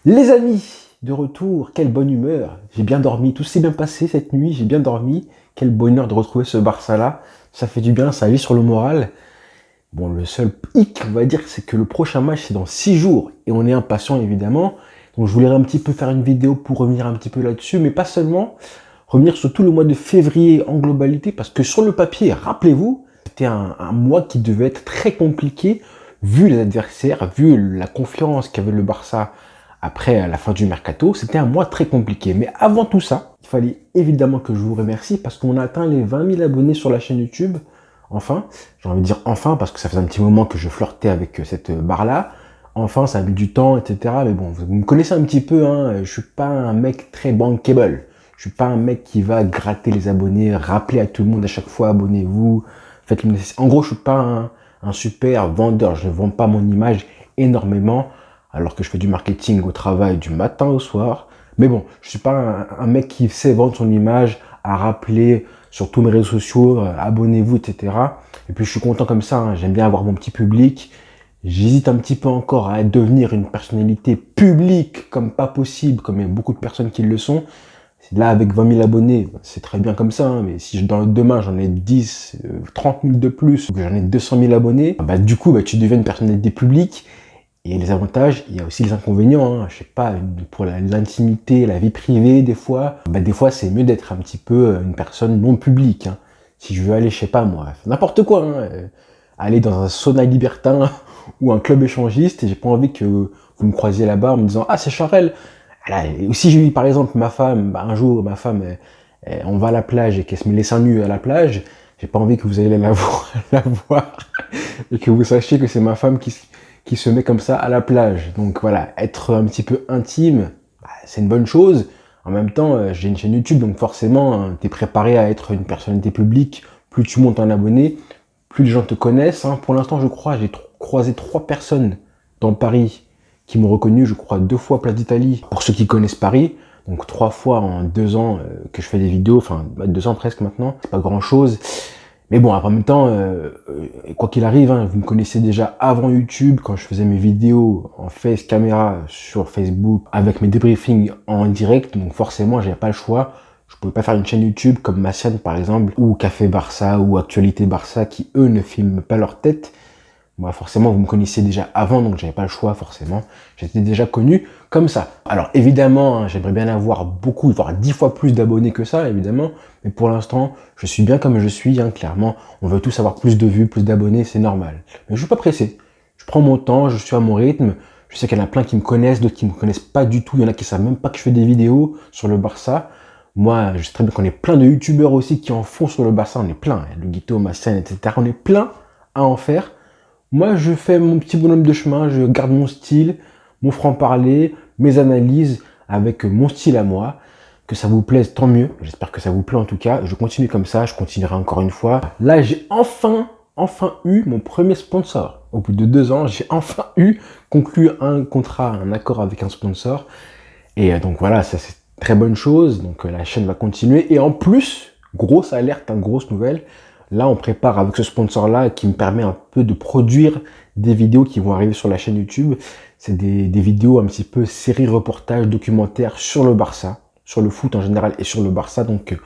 Les amis, de retour, quelle bonne humeur. J'ai bien dormi, tout s'est bien passé cette nuit, j'ai bien dormi. Quel bonheur de retrouver ce Barça-là. Ça fait du bien, ça agit sur le moral. Bon, le seul hic, on va dire, c'est que le prochain match, c'est dans 6 jours. Et on est impatient, évidemment. Donc je voulais un petit peu faire une vidéo pour revenir un petit peu là-dessus, mais pas seulement. Revenir sur tout le mois de février en globalité, parce que sur le papier, rappelez-vous, c'était un mois qui devait être très compliqué, vu les adversaires, vu la confiance qu'avait le Barça après la fin du mercato. C'était un mois très compliqué. Mais avant tout ça, il fallait évidemment que je vous remercie, parce qu'on a atteint les 20 000 abonnés sur la chaîne YouTube. Enfin, j'ai envie de dire enfin, parce que ça faisait un petit moment que je flirtais avec cette barre-là. Enfin, ça a mis du temps, etc. Mais bon, vous me connaissez un petit peu, hein. Je suis pas un mec très bankable. Je suis pas un mec qui va gratter les abonnés, rappeler à tout le monde à chaque fois, abonnez-vous, faites le nécessaire. En gros, je suis pas un super vendeur. Je ne vends pas mon image énormément, alors que je fais du marketing au travail du matin au soir. Mais bon, je suis pas un mec qui sait vendre son image, à rappeler sur tous mes réseaux sociaux, abonnez-vous, etc. Et puis je suis content comme ça, hein. J'aime bien avoir mon petit public. J'hésite un petit peu encore à devenir une personnalité publique comme pas possible, comme il y a beaucoup de personnes qui le sont. Là, avec 20 000 abonnés, c'est très bien comme ça, hein, mais si demain j'en ai 10, 30 000 de plus, ou que j'en ai 200 000 abonnés, bah, du coup, bah, tu deviens une personnalité publique. Et les avantages, il y a aussi les inconvénients, hein. Je sais pas, pour l'intimité, la vie privée, des fois c'est mieux d'être un petit peu une personne non publique, hein. Si je veux aller, je sais pas moi, n'importe quoi, hein, aller dans un sauna libertin ou un club échangiste, et j'ai pas envie que vous me croisiez là-bas en me disant « Ah, c'est Charel !» Et si j'ai eu par exemple ma femme, bah, un jour ma femme, on va à la plage et qu'elle se met les seins nus à la plage, j'ai pas envie que vous ayez la voir, la voir et que vous sachiez que c'est ma femme qui se met comme ça à la plage. Donc voilà, être un petit peu intime, bah, c'est une bonne chose. En même temps, j'ai une chaîne YouTube, donc forcément, hein, tu es préparé à être une personnalité publique. Plus tu montes en abonnés, plus les gens te connaissent, hein. Pour l'instant, je crois, j'ai croisé 3 personnes dans Paris qui m'ont reconnu, je crois, 2 fois Place d'Italie, pour ceux qui connaissent Paris. Donc 3 fois en 2 ans que je fais des vidéos, enfin 2 ans presque maintenant, c'est pas grand chose. Mais bon, en même temps, quoi qu'il arrive, hein, vous me connaissez déjà avant YouTube, quand je faisais mes vidéos en face caméra sur Facebook, avec mes débriefings en direct, donc forcément, j'avais pas le choix. Je pouvais pas faire une chaîne YouTube comme ma chaîne par exemple, ou Café Barça, ou Actualité Barça, qui eux ne filment pas leur tête. Moi, forcément, vous me connaissiez déjà avant, donc j'avais pas le choix, forcément. J'étais déjà connu comme ça. Alors, évidemment, hein, j'aimerais bien avoir beaucoup, voire 10 fois plus d'abonnés que ça, évidemment. Mais pour l'instant, je suis bien comme je suis, hein, clairement. On veut tous avoir plus de vues, plus d'abonnés, c'est normal. Mais je suis pas pressé. Je prends mon temps, je suis à mon rythme. Je sais qu'il y en a plein qui me connaissent, d'autres qui me connaissent pas du tout. Il y en a qui savent même pas que je fais des vidéos sur le Barça. Moi, je sais très bien qu'on est plein de youtubeurs aussi qui en font sur le Barça. On est plein. Le Guito, ma scène, etc. On est plein à en faire. Moi, je fais mon petit bonhomme de chemin, je garde mon style, mon franc-parler, mes analyses avec mon style à moi. Que ça vous plaise, tant mieux. J'espère que ça vous plaît en tout cas. Je continue comme ça, je continuerai encore une fois. Là, j'ai enfin eu mon premier sponsor. Au bout de 2 ans, j'ai enfin conclu un contrat, un accord avec un sponsor. Et donc voilà, ça c'est une très bonne chose. Donc la chaîne va continuer. Et en plus, grosse alerte, grosse nouvelle. Là, on prépare avec ce sponsor-là qui me permet un peu de produire des vidéos qui vont arriver sur la chaîne YouTube. C'est des vidéos un petit peu séries, reportages, documentaires sur le Barça, sur le foot en général et sur le Barça. Donc,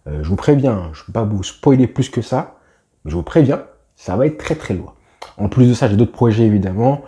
je vous préviens, je ne peux pas vous spoiler plus que ça, mais je vous préviens, ça va être très très lourd. En plus de ça, j'ai d'autres projets évidemment.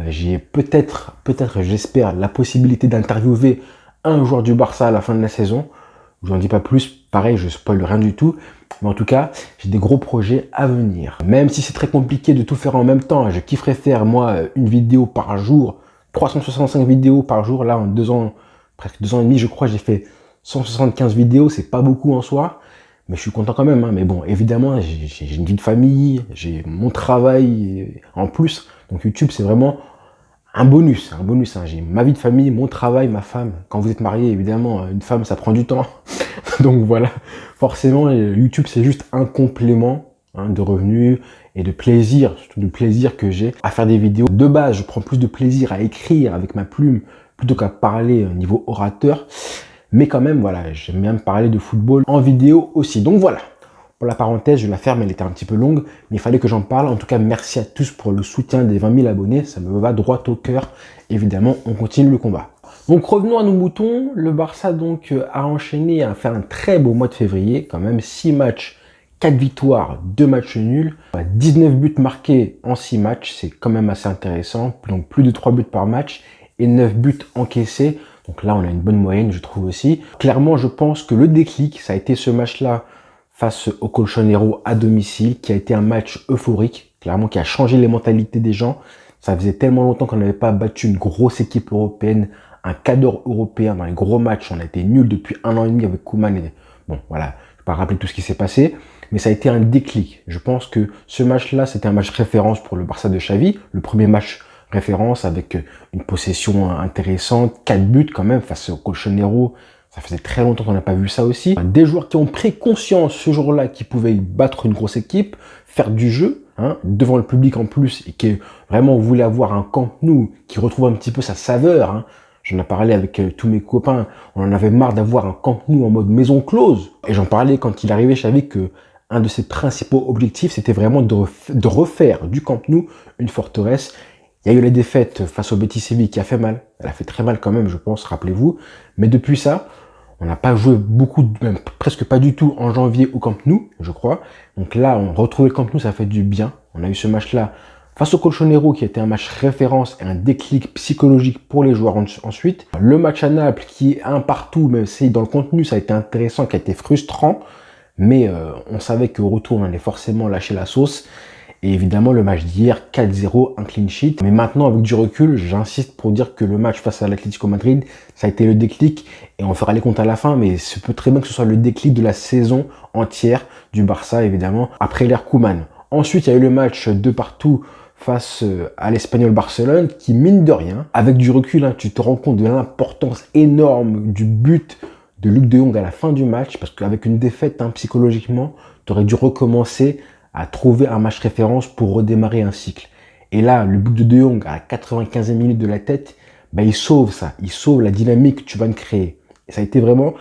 J'ai peut-être, j'espère, la possibilité d'interviewer un joueur du Barça à la fin de la saison. Je n'en dis pas plus, pareil, je spoil rien du tout. Mais en tout cas, j'ai des gros projets à venir. Même si c'est très compliqué de tout faire en même temps, je kifferais faire, moi, une vidéo par jour, 365 vidéos par jour. Là, en 2 ans, presque 2 ans et demi, je crois, j'ai fait 175 vidéos. C'est pas beaucoup en soi, mais je suis content quand même, hein. Mais bon, évidemment, j'ai une vie de famille, j'ai mon travail en plus. Donc YouTube, c'est vraiment un bonus, hein. J'ai ma vie de famille, mon travail, ma femme. Quand vous êtes marié, évidemment, une femme, ça prend du temps. Donc voilà, forcément, YouTube, c'est juste un complément, hein, de revenus et de plaisir, surtout du plaisir que j'ai à faire des vidéos. De base, je prends plus de plaisir à écrire avec ma plume plutôt qu'à parler au niveau orateur. Mais quand même, voilà, j'aime bien me parler de football en vidéo aussi. Donc voilà. Pour la parenthèse, je la ferme, elle était un petit peu longue, mais il fallait que j'en parle. En tout cas, merci à tous pour le soutien des 20 000 abonnés. Ça me va droit au cœur. Évidemment, on continue le combat. Donc revenons à nos moutons. Le Barça donc a enchaîné, a fait un très beau mois de février, quand même 6 matchs, 4 victoires, 2 matchs nuls, 19 buts marqués en 6 matchs, c'est quand même assez intéressant, donc plus de 3 buts par match et 9 buts encaissés. Donc là, on a une bonne moyenne, je trouve aussi. Clairement, je pense que le déclic, ça a été ce match-là face au Colchonero à domicile, qui a été un match euphorique, clairement, qui a changé les mentalités des gens. Ça faisait tellement longtemps qu'on n'avait pas battu une grosse équipe européenne, un cadre européen dans les gros matchs. On a été nuls depuis 1 an et demi avec Koeman. Et bon, voilà, je ne vais pas rappeler tout ce qui s'est passé, mais ça a été un déclic. Je pense que ce match-là, c'était un match référence pour le Barça de Xavi, le premier match référence avec une possession intéressante, 4 buts quand même face au Colchonero. Ça faisait très longtemps qu'on n'a pas vu ça aussi. Des joueurs qui ont pris conscience ce jour-là qu'ils pouvaient battre une grosse équipe, faire du jeu, devant le public en plus, et qui vraiment voulaient avoir un Camp Nou qui retrouve un petit peu sa saveur. J'en ai parlé avec tous mes copains, on en avait marre d'avoir un Camp Nou en mode maison close. Et j'en parlais quand il arrivait, je savais que un de ses principaux objectifs, c'était vraiment de refaire du Camp Nou une forteresse. Il y a eu la défaite face au Betis Séville qui a fait mal. Elle a fait très mal quand même, je pense, rappelez-vous. Mais depuis ça, on n'a pas joué beaucoup, même presque pas du tout en janvier au Camp Nou, je crois. Donc là, on retrouvait le Camp Nou, ça fait du bien. On a eu ce match-là face au Colchonero qui était un match référence et un déclic psychologique pour les joueurs ensuite. Le match à Naples qui est un partout, même si dans le contenu ça a été intéressant, qui a été frustrant. Mais on savait qu'au retour, on allait forcément lâcher la sauce. Et évidemment, le match d'hier, 4-0, un clean sheet. Mais maintenant, avec du recul, j'insiste pour dire que le match face à l'Atlético Madrid, ça a été le déclic. Et on fera les comptes à la fin, mais ce peut très bien que ce soit le déclic de la saison entière du Barça, évidemment, après l'ère Koeman. Ensuite, il y a eu le match de partout face à l'Espagnol Barcelone, qui mine de rien, avec du recul, tu te rends compte de l'importance énorme du but de Luc de Jong à la fin du match, parce qu'avec une défaite, psychologiquement, tu aurais dû recommencer à trouver un match référence pour redémarrer un cycle. Et là, le but de Jong à la 95e minute de la tête, il sauve ça, il sauve la dynamique que tu vas me créer. Et ça a été vraiment...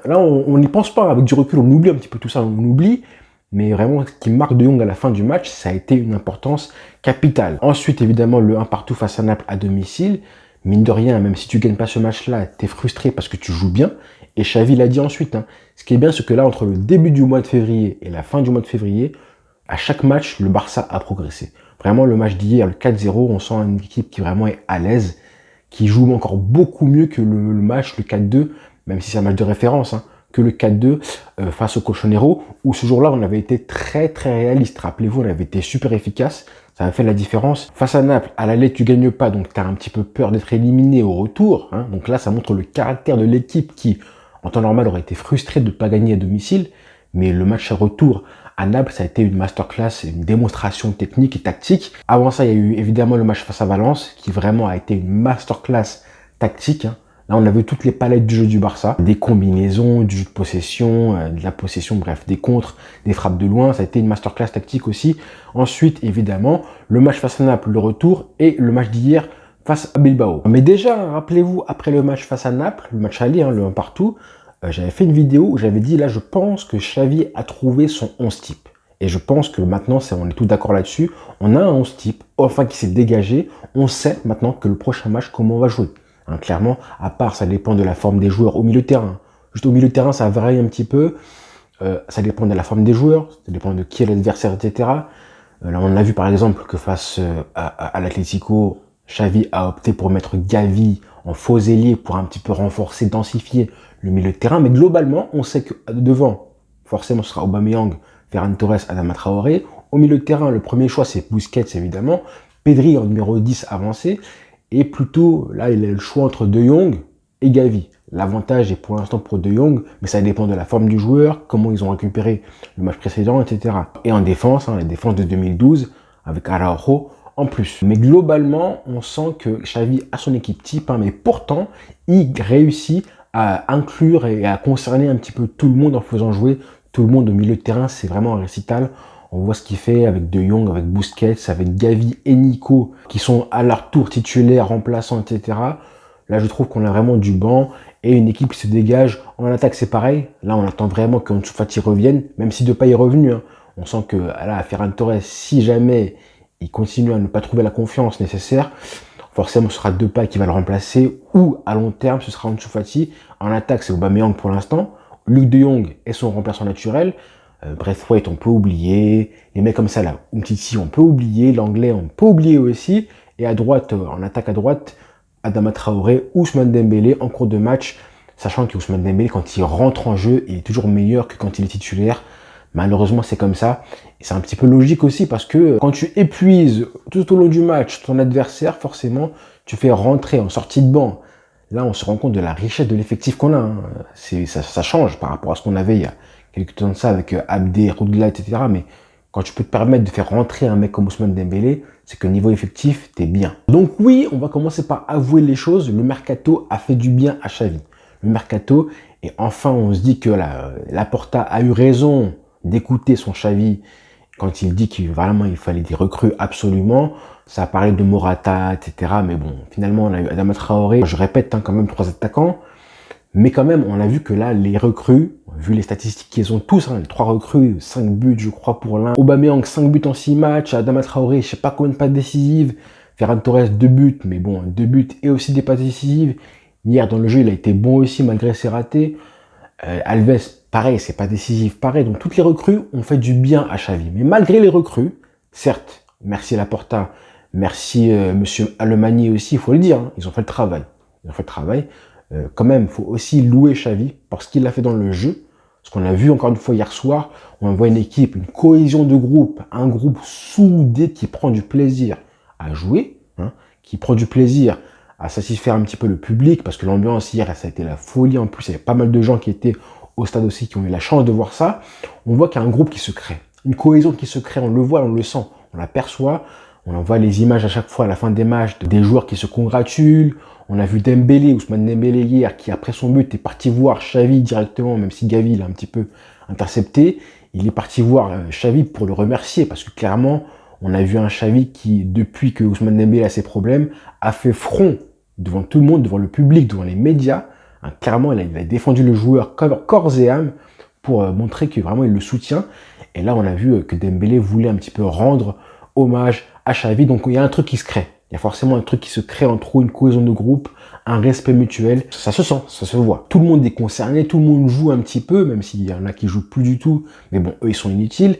Là, on n'y pense pas, avec du recul, on oublie un petit peu tout ça, on oublie, mais vraiment, ce qui marque de Jong à la fin du match, ça a été une importance capitale. Ensuite, évidemment, le 1 partout face à Naples à domicile. Mine de rien, même si tu gagnes pas ce match-là, tu es frustré parce que tu joues bien. Et Xavi l'a dit ensuite. Ce qui est bien, c'est que là, entre le début du mois de février et la fin du mois de février, à chaque match, le Barça a progressé. Vraiment, le match d'hier, le 4-0, on sent une équipe qui vraiment est à l'aise, qui joue encore beaucoup mieux que le match, le 4-2, même si c'est un match de référence, que le 4-2 face au Colchonero, où ce jour-là, on avait été très très réaliste. Rappelez-vous, on avait été super efficace. Ça a fait la différence. Face à Naples, à l'aller, tu gagnes pas, donc tu as un petit peu peur d'être éliminé au retour. Donc là, ça montre le caractère de l'équipe qui, en temps normal, aurait été frustrée de ne pas gagner à domicile. Mais le match à retour à Naples, ça a été une masterclass, une démonstration technique et tactique. Avant ça, il y a eu évidemment le match face à Valence, qui vraiment a été une masterclass tactique. Là, on avait toutes les palettes du jeu du Barça. Des combinaisons, du jeu de possession, de la possession, bref, des contres, des frappes de loin. Ça a été une masterclass tactique aussi. Ensuite, évidemment, le match face à Naples, le retour, et le match d'hier face à Bilbao. Mais déjà, rappelez-vous, après le match face à Naples, le match aller, le 1 partout, j'avais fait une vidéo où j'avais dit, là, je pense que Xavi a trouvé son 11 type. Et je pense que maintenant, on est tous d'accord là-dessus. On a un 11 type, enfin, qui s'est dégagé. On sait maintenant que le prochain match, comment on va jouer. Clairement, à part, ça dépend de la forme des joueurs au milieu de terrain. Juste au milieu de terrain, ça varie un petit peu. Ça dépend de la forme des joueurs, ça dépend de qui est l'adversaire, etc. Là, on a vu par exemple que face à l'Atlético, Xavi a opté pour mettre Gavi en faux ailier pour un petit peu renforcer, densifier le milieu de terrain. Mais globalement, on sait que devant, forcément, ce sera Aubameyang, Ferran Torres, Adama Traoré. Au milieu de terrain, le premier choix, c'est Busquets, évidemment. Pedri en numéro 10 avancé. Et plutôt, là, il a le choix entre De Jong et Gavi. L'avantage est pour l'instant pour De Jong, mais ça dépend de la forme du joueur, comment ils ont récupéré le match précédent, etc. Et en défense, la défense de 2012, avec Araujo en plus. Mais globalement, on sent que Xavi a son équipe type, mais pourtant, il réussit à inclure et à concerner un petit peu tout le monde en faisant jouer tout le monde au milieu de terrain. C'est vraiment un récital. On voit ce qu'il fait avec De Jong, avec Busquets, avec Gavi et Nico, qui sont à leur tour titulaires, remplaçants, etc. Là, je trouve qu'on a vraiment du banc et une équipe qui se dégage. En attaque, c'est pareil. Là, on attend vraiment qu'Ansu Fati revienne, même si Depay est revenu. On sent que là, Ferran Torres, si jamais il continue à ne pas trouver la confiance nécessaire, Forcément, ce sera Depay qui va le remplacer, ou à long terme, ce sera Ansu Fati. En attaque, c'est Aubameyang pour l'instant. Luc de Jong est son remplaçant naturel. Braithwaite, on peut oublier. Les mecs comme ça, là, Umtiti, on peut oublier. L'anglais, on peut oublier aussi. Et à droite, en attaque à droite, Adama Traoré, Ousmane Dembélé en cours de match. Sachant que Ousmane Dembélé, quand il rentre en jeu, il est toujours meilleur que quand il est titulaire. Malheureusement, c'est comme ça. Et c'est un petit peu logique aussi parce que quand tu épuises tout au long du match ton adversaire, forcément, tu fais rentrer en sortie de banc. Là, on se rend compte de la richesse de l'effectif qu'on a. Hein. Ça change par rapport à ce qu'on avait il y a quelques temps de ça avec Abdé, Roudela, etc. Mais quand tu peux te permettre de faire rentrer un mec comme Ousmane Dembélé, c'est que niveau effectif, t'es bien. Donc oui, on va commencer par avouer les choses. Le mercato a fait du bien à Xavi. Le mercato, et enfin, on se dit que Laporta a eu raison d'écouter son Xavi quand il dit qu'il vraiment il fallait des recrues absolument. Ça a parlé de Morata, etc. Mais bon, finalement, on a eu Adama Traoré. Je répète, hein, quand même 3 attaquants. Mais quand même, on a vu que là, les recrues, vu les statistiques qu'ils ont tous, hein, les 3 recrues, 5 buts, je crois, pour l'un. Aubameyang, 5 buts en 6 matchs. Adama Traoré, je sais pas combien de passes décisives. Ferran Torres, 2 buts, mais bon, 2 buts et aussi des passes décisives. Hier, dans le jeu, il a été bon aussi, malgré ses ratés. Alves, pareil, c'est pas décisif, pareil. Donc toutes les recrues ont fait du bien à Xavi. Mais malgré les recrues, certes, merci Laporta, merci Monsieur Alemany aussi, il faut le dire, hein, ils ont fait le travail. Ils ont fait le travail. Quand même, il faut aussi louer Xavi parce qu'il l'a fait dans le jeu. Ce qu'on a vu encore une fois hier soir, on voit une équipe, une cohésion de groupe, un groupe soudé qui prend du plaisir à jouer, hein, qui prend du plaisir à satisfaire un petit peu le public, parce que l'ambiance hier, ça a été la folie. En plus, il y avait pas mal de gens qui étaient au stade aussi, qui ont eu la chance de voir ça. On voit qu'il y a un groupe qui se crée, une cohésion qui se crée, on le voit, on le sent, on l'aperçoit. On en voit les images à chaque fois à la fin des matchs, des joueurs qui se congratulent. On a vu Dembélé, Ousmane Dembélé hier, qui après son but est parti voir Xavi directement, même si Gavi l'a un petit peu intercepté. Il est parti voir Xavi pour le remercier, parce que clairement, on a vu un Xavi qui, depuis que Ousmane Dembélé a ses problèmes, a fait front devant tout le monde, devant le public, devant les médias. Hein, clairement, il a défendu le joueur corps et âme pour montrer que vraiment il le soutient. Et là, on a vu que Dembélé voulait un petit peu rendre hommage à Xavi. Donc, il y a un truc qui se crée. Il y a forcément un truc qui se crée entre eux, une cohésion de groupe, un respect mutuel. Ça se sent, ça se voit. Tout le monde est concerné, tout le monde joue un petit peu, même s'il y en a qui jouent plus du tout. Mais bon, eux, ils sont inutiles.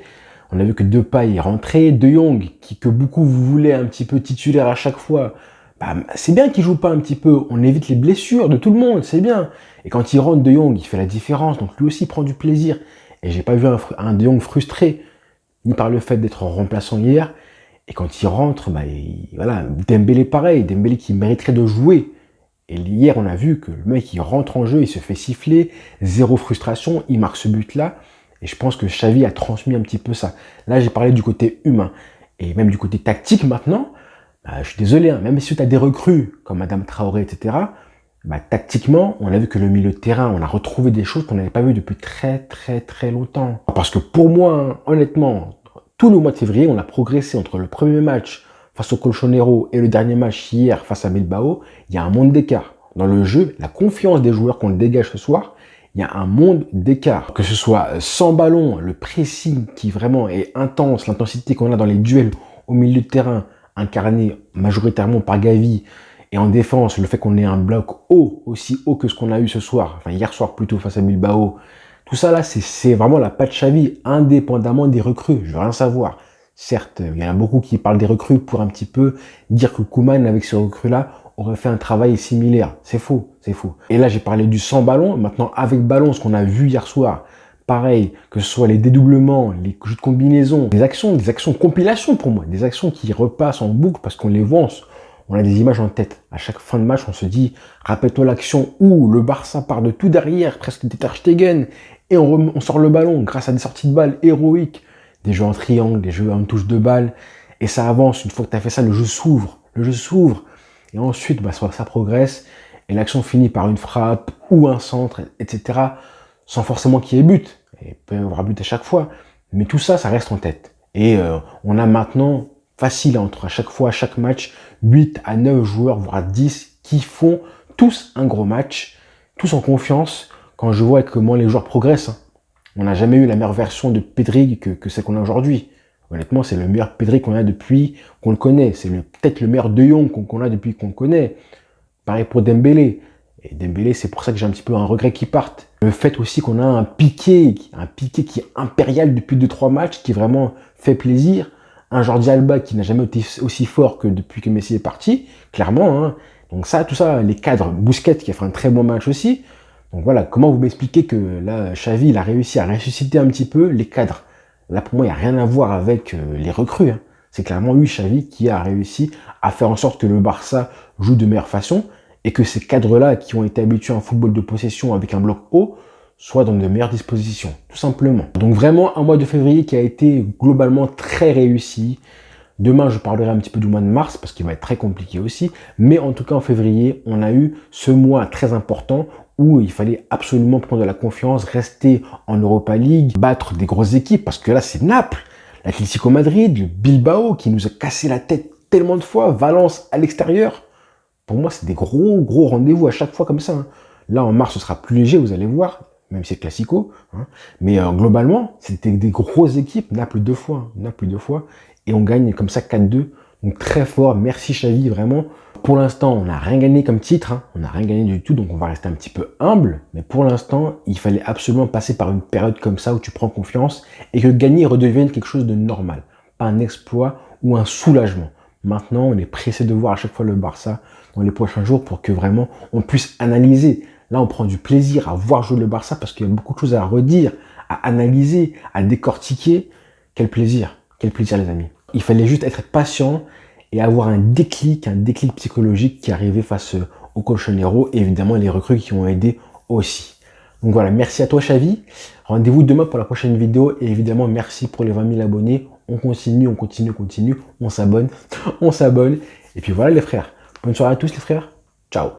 On a vu que Depay est rentré, De Jong, que beaucoup voulaient un petit peu titulaire à chaque fois. Bah, c'est bien qu'il joue pas un petit peu. On évite les blessures de tout le monde, c'est bien. Et quand il rentre, De Jong, il fait la différence. Donc lui aussi il prend du plaisir. Et j'ai pas vu un De Jong frustré, ni par le fait d'être remplaçant hier. Et quand il rentre, bah, voilà, Dembélé pareil. Dembélé qui mériterait de jouer. Et hier, on a vu que le mec, il rentre en jeu, il se fait siffler, zéro frustration, il marque ce but-là. Et je pense que Xavi a transmis un petit peu ça. Là, j'ai parlé du côté humain. Et même du côté tactique maintenant, bah, je suis désolé, hein, même si tu as des recrues comme Adama Traoré, etc., bah, tactiquement, on a vu que le milieu de terrain, on a retrouvé des choses qu'on n'avait pas vues depuis très longtemps. Parce que pour moi, hein, honnêtement, tout le mois de février, on a progressé entre le premier match face au Colchonero et le dernier match hier face à Bilbao. Il y a un monde d'écart. Dans le jeu, la confiance des joueurs qu'on dégage ce soir, il y a un monde d'écart. Que ce soit sans ballon, le pressing qui vraiment est intense, l'intensité qu'on a dans les duels au milieu de terrain, incarné majoritairement par Gavi, et en défense, le fait qu'on ait un bloc haut, aussi haut que ce qu'on a eu ce soir, enfin hier soir plutôt face à Bilbao, tout ça là, c'est vraiment la patte Xavi, indépendamment des recrues, je veux rien savoir. Certes, il y en a beaucoup qui parlent des recrues pour un petit peu dire que Koeman, avec ces recrues-là, aurait fait un travail similaire. C'est faux, c'est faux. Et là, j'ai parlé du sans ballon. Maintenant, avec ballon, ce qu'on a vu hier soir, pareil, que ce soit les dédoublements, les jeux de combinaison, des actions compilation pour moi, des actions qui repassent en boucle parce qu'on les voit, on a des images en tête. À chaque fin de match, on se dit, rappelle-toi l'action où le Barça part de tout derrière, presque des Ter Stegen, et on sort le ballon grâce à des sorties de balles héroïques, des jeux en triangle, des jeux en touche de balle, et ça avance. Une fois que tu as fait ça, le jeu s'ouvre. Et ensuite, bah, ça progresse, et l'action finit par une frappe ou un centre, etc., sans forcément qu'il y ait but. Et il peut y avoir but à chaque fois, mais tout ça, ça reste en tête. Et on a maintenant facile entre à chaque fois, à chaque match, 8 à 9 joueurs, voire 10, qui font tous un gros match, tous en confiance. Quand je vois comment les joueurs progressent, hein. On n'a jamais eu la meilleure version de Pedri que celle qu'on a aujourd'hui. Honnêtement, c'est le meilleur Pedri qu'on a depuis qu'on le connaît. C'est peut-être le meilleur De Jong qu'on a depuis qu'on le connaît. Pareil pour Dembélé. Et Dembélé, c'est pour ça que j'ai un petit peu un regret qu'il parte. Le fait aussi qu'on a un Piqué qui est impérial depuis 2-3 matchs, qui vraiment fait plaisir. Un Jordi Alba qui n'a jamais été aussi fort que depuis que Messi est parti, clairement. Hein. Donc ça, tout ça, les cadres, Busquets qui a fait un très bon match aussi. Donc voilà, comment vous m'expliquez que là, Xavi, il a réussi à ressusciter un petit peu les cadres. Là, pour moi, il n'y a rien à voir avec les recrues. Hein. C'est clairement lui, Xavi, qui a réussi à faire en sorte que le Barça joue de meilleure façon et que ces cadres-là, qui ont été habitués à un football de possession avec un bloc haut, soient dans de meilleures dispositions, tout simplement. Donc vraiment, un mois de février qui a été globalement très réussi. Demain, je parlerai un petit peu du mois de mars, parce qu'il va être très compliqué aussi. Mais en tout cas, en février, on a eu ce mois très important où il fallait absolument prendre de la confiance, rester en Europa League, battre des grosses équipes, parce que là, c'est Naples, l'Atlético Madrid, le Bilbao qui nous a cassé la tête tellement de fois, Valence à l'extérieur. Pour moi, c'est des gros rendez-vous à chaque fois comme ça. Hein. Là, en mars, ce sera plus léger, vous allez voir, même si c'est classico. Hein. Mais globalement, c'était des grosses équipes, Naples 2 fois, et on gagne comme ça 4-2. Donc très fort, merci Xavi, vraiment. Pour l'instant, on n'a rien gagné comme titre, hein. On n'a rien gagné du tout, donc on va rester un petit peu humble. Mais pour l'instant, il fallait absolument passer par une période comme ça où tu prends confiance et que gagner redevienne quelque chose de normal. Pas un exploit ou un soulagement. Maintenant, on est pressé de voir à chaque fois le Barça dans les prochains jours pour que vraiment on puisse analyser. Là, on prend du plaisir à voir jouer le Barça parce qu'il y a beaucoup de choses à redire, à analyser, à décortiquer. Quel plaisir les amis. Il fallait juste être patient et avoir un déclic psychologique qui arrivait face au Colchonero et évidemment les recrues qui ont aidé aussi. Donc voilà, merci à toi Xavi. Rendez-vous demain pour la prochaine vidéo et évidemment merci pour les 20 000 abonnés. On continue, on s'abonne. Et puis voilà les frères. Bonne soirée à tous les frères. Ciao.